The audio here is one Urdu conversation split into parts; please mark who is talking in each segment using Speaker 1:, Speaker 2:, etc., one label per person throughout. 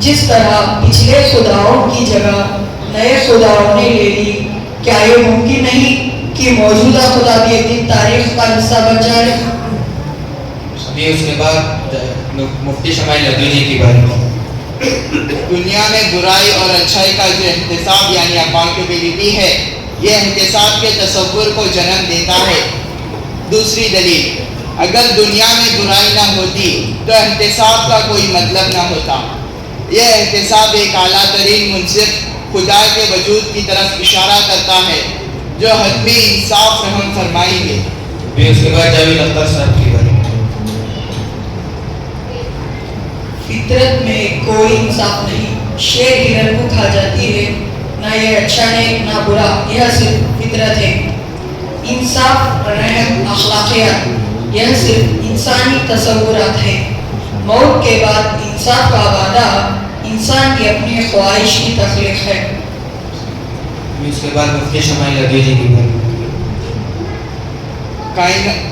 Speaker 1: جس طرح پچھلے خداؤں کی جگہ نئے خداؤں نے لے لی، کیا یہ ممکن نہیں کہ موجودہ خدا بھی ایک دن تاریخ کا حصہ بن جائے؟
Speaker 2: ابھی اس کے بعد مفتی شمائل ندوی کی باری۔
Speaker 3: دنیا میں برائی اور اچھائی کا جو احتساب یعنی اکاؤنٹیبلٹی ہے، یہ احتساب کے تصور کو جنم دیتا ہے۔ دوسری دلیل، اگر دنیا میں برائی نہ ہوتی تو احتساب کا کوئی مطلب نہ ہوتا۔ یہ احتساب ایک اعلیٰ ترین منصف خدا کے وجود کی طرف اشارہ کرتا ہے جو حتمی انصاف رحم فرمائیں گے۔
Speaker 2: ابھی اس کے بعد جاوید اختر صاحب کی باری۔
Speaker 1: فطرت میں کوئی انصاف نہیں، شیر ہرن کو کھا جاتی ہے، نہ یہ اچھا ہے نہ برا، یہ صرف فطرت ہے۔ انصاف، رحم، اخلاقیات، یہ صرف انسانی تصورات ہیں۔ موت کے بعد انصاف کا وعدہ انسان کی اپنی خواہش کی تخلیق ہے۔
Speaker 2: اس کے بعد مفتی شمائل ندوی کی باری۔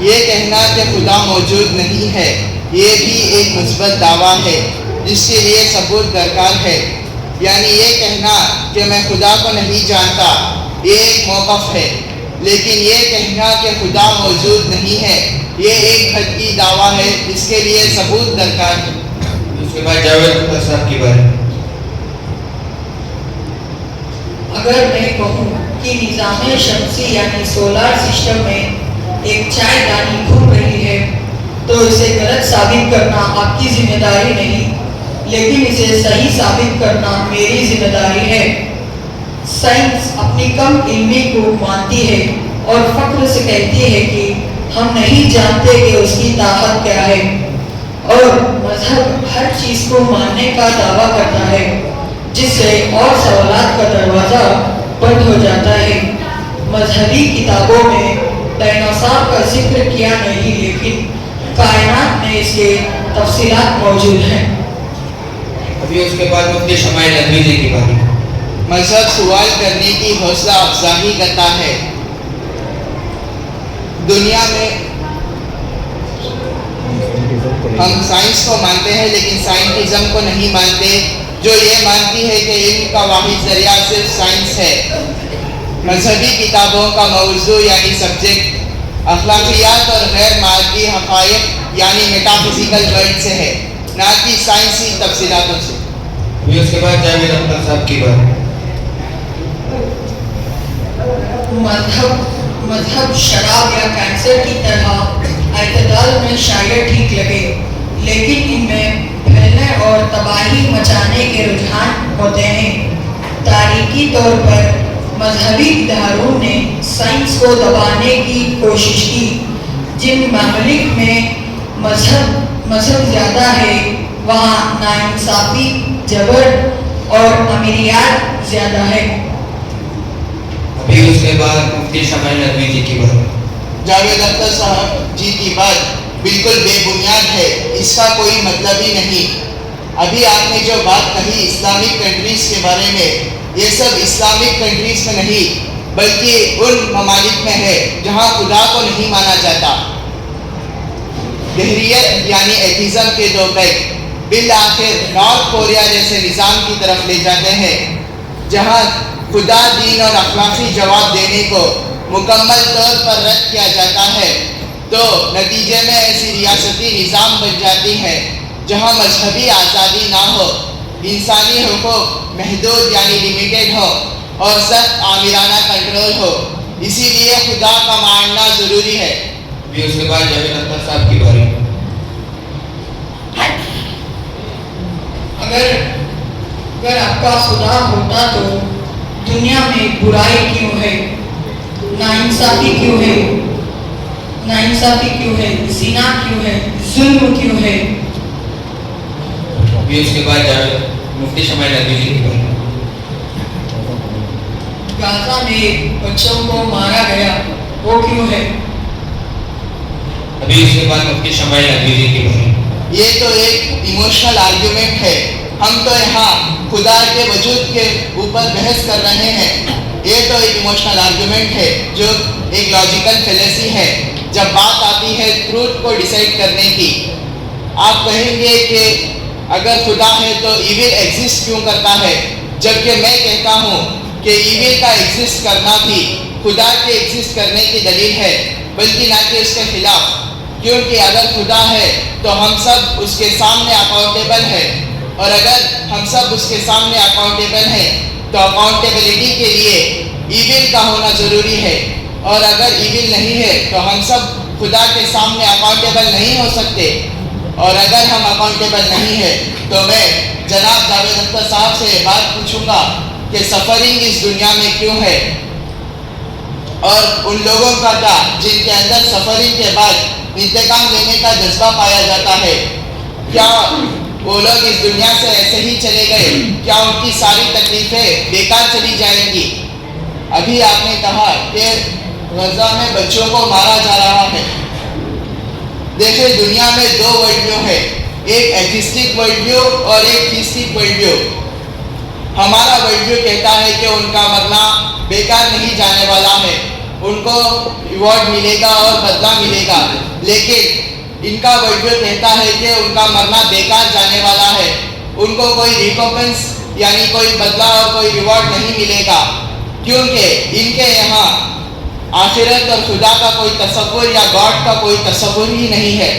Speaker 3: یہ کہنا کہ خدا موجود نہیں ہے، یہ بھی ایک مثبت دعویٰ ہے جس کے لیے ثبوت درکار ہے۔ یعنی یہ کہنا کہ میں خدا کو نہیں جانتا، یہ ایک موقف ہے، لیکن یہ کہنا کہ خدا موجود نہیں ہے، یہ ایک حقیقی دعویٰ ہے جس کے لیے ثبوت درکار ہے۔
Speaker 2: اس کے بعد جاوید اختر صاحب کی باری۔
Speaker 1: اگر میں کہوں کہ نظام شمسی یعنی سولار سسٹم میں ایک چائے دانی گھوم رہی ہے تو اسے غلط ثابت کرنا آپ کی ذمہ داری نہیں، لیکن اسے صحیح ثابت کرنا میری ذمہ داری ہے۔ سائنس اپنی کم علمی کو مانتی ہے اور فخر سے کہتی ہے کہ ہم نہیں جانتے کہ اس کی طاقت کیا ہے، اور مذہب ہر چیز کو ماننے کا دعویٰ کرتا ہے جس سے اور سوالات کا دروازہ بند ہو جاتا ہے۔ مذہبی کتابوں میں ڈائناسور کا ذکر کیا نہیں، لیکن کائنات میں اس کے تفصیلات موجود ہیں۔
Speaker 2: ابھی اس کے بعد مفتی شمائل ندوی کی باری۔
Speaker 3: مذہب سوال کرنے کی حوصلہ افزائی کرتا ہے۔ دنیا میں ہم سائنس کو مانتے ہیں لیکن سائنٹزم کو نہیں مانتے، جو یہ مانتی ہے کہ علم کا واحد ذریعہ صرف سائنس ہے۔ مذہبی کتابوں کا موضوع یعنی سبجیکٹ اخلاقیات اور غیر مادی حقائق یعنی میٹافزیکل ورڈ سے ہے، نہ کہ سائنسی تفصیلاتوں سے۔
Speaker 2: ابھی اس کے بعد جاوید اختر صاحب کی باری۔
Speaker 1: مذہب شراب یا کینسر کی طرح اعتدال میں شاید ٹھیک لگے، لیکن ان میں پھیلنے اور تباہی مچانے کے رجحان ہوتے ہیں۔ تاریخی طور پر مذہبی اداروں نے سائنس کو دبانے کی کوشش کی۔ جن ممالک میں مذہب زیادہ ہے وہاں ناانصافی، جبر اور امریات زیادہ ہے۔
Speaker 2: ابھی اس کے بعد مفتی شمائل ندوی جی کی باری۔
Speaker 3: جاوید اختر صاحب جی کی بات بالکل بے بنیاد ہے، اس کا کوئی مطلب ہی نہیں۔ ابھی آپ نے جو بات کہی اسلامک کنٹریز کے بارے میں، یہ سب اسلامک کنٹریز میں نہیں بلکہ ان ممالک میں ہے جہاں خدا کو نہیں مانا جاتا۔ دہریت یعنی ایتھیزم کے دو بیگ بالآخر نارتھ کوریا جیسے نظام کی طرف لے جاتے ہیں جہاں خدا، دین اور اخلاقی جواب دینے کو مکمل طور پر رد کیا جاتا ہے، تو نتیجے میں ایسی ریاستی نظام بن جاتی ہے جہاں مذہبی آزادی نہ ہو، انسانی حقوق محدود یعنی لیمیٹڈ ہو اور سخت آمرانہ کنٹرول ہو۔ اسی لیے خدا کا ماننا ضروری ہے۔
Speaker 2: ابھی اس کے بعد جاوید اختر صاحب کی باری۔
Speaker 1: اگر آپ کا خدا ہوتا تو دنیا میں برائی کیوں ہے، ناانصافی کیوں ہے، زنا کیوں ہے، ظلم کیوں ہے؟
Speaker 2: ابھی اس کے بعد مفتی شمائل ندوی جی کی باری۔
Speaker 1: غزہ میں بچوں کو مارا گیا، وہ کیوں ہے؟
Speaker 2: ابھی اس کے بعد مفتی شمائل ندوی جی کی باری۔
Speaker 3: یہ تو ایک ایموشنل آرگیومنٹ ہے، ہم تو یہاں خدا کے وجود کے اوپر بحث کر رہے ہیں۔ یہ تو ایک ایموشنل آرگیومنٹ ہے جو ایک لاجیکل فیلیسی ہے۔ جب بات آتی ہے ٹروتھ کو ڈیسائیڈ کرنے کی، آپ کہیں گے کہ اگر خدا ہے تو ایول ایگزسٹ کیوں کرتا ہے؟ جبکہ میں کہتا ہوں کہ ایول کا ایگزسٹ کرنا بھی خدا کے ایگزسٹ کرنے کی دلیل ہے، بلکہ نہ کہ اس کے خلاف، کیونکہ اگر خدا ہے تو ہم سب اس کے سامنے اکاؤنٹیبل ہیں، اور اگر ہم سب اس کے سامنے اکاؤنٹیبل ہیں تو اکاؤنٹیبلٹی کے لیے ایول کا ہونا ضروری ہے، اور اگر ایول نہیں ہے تو ہم سب خدا کے سامنے اکاؤنٹیبل نہیں ہو سکتے۔ اور اگر ہم اکاؤنٹیبل نہیں ہے تو میں جناب جاوید اختر صاحب سے بات پوچھوں گا کہ سفرنگ اس دنیا میں کیوں ہے، اور ان لوگوں کا کیا جن کے اندر سفرنگ کے بعد انتقام لینے کا جذبہ پایا جاتا ہے، کیا وہ لوگ اس دنیا سے ایسے ہی چلے گئے؟ کیا ان کی ساری تکلیفیں بیکار چلی جائیں گی؟ ابھی آپ نے کہا کہ غزہ میں بچوں کو مارا جا رہا ہے۔ دیکھیں دنیا میں دو ورلڈ ویو ہے، ایک ایتھیسٹک ورلڈ ویو اور ایک تھیسٹک ورلڈ ویو۔ ہمارا ورلڈ ویو کہتا ہے کہ ان کا مرنا بیکار نہیں جانے والا ہے، ان کو ایوارڈ ملے گا اور بدلہ ملے گا، لیکن ان کا ورلڈ ویو کہتا ہے کہ ان کا مرنا بیکار جانے والا ہے، ان کو کوئی ریکمپنس یعنی کوئی بدلہ اور کوئی ریوارڈ نہیں ملے گا، کیونکہ ان کے یہاں آخرت اور خدا کا کوئی تصور یا گاڈ کا کوئی تصور ہی نہیں ہے۔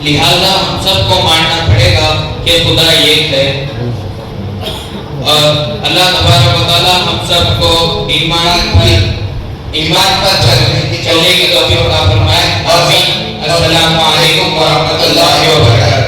Speaker 2: لہذا ہم سب کو ماننا پڑے گا کہ خدا ایک ہے، اور اللہ تبارک و تعالیٰ ہم سب کو ایمان پر چلنے کی توفیق عطا فرمائے۔ آمین۔ السلام علیکم ورحمۃ اللہ وبرکاتہ۔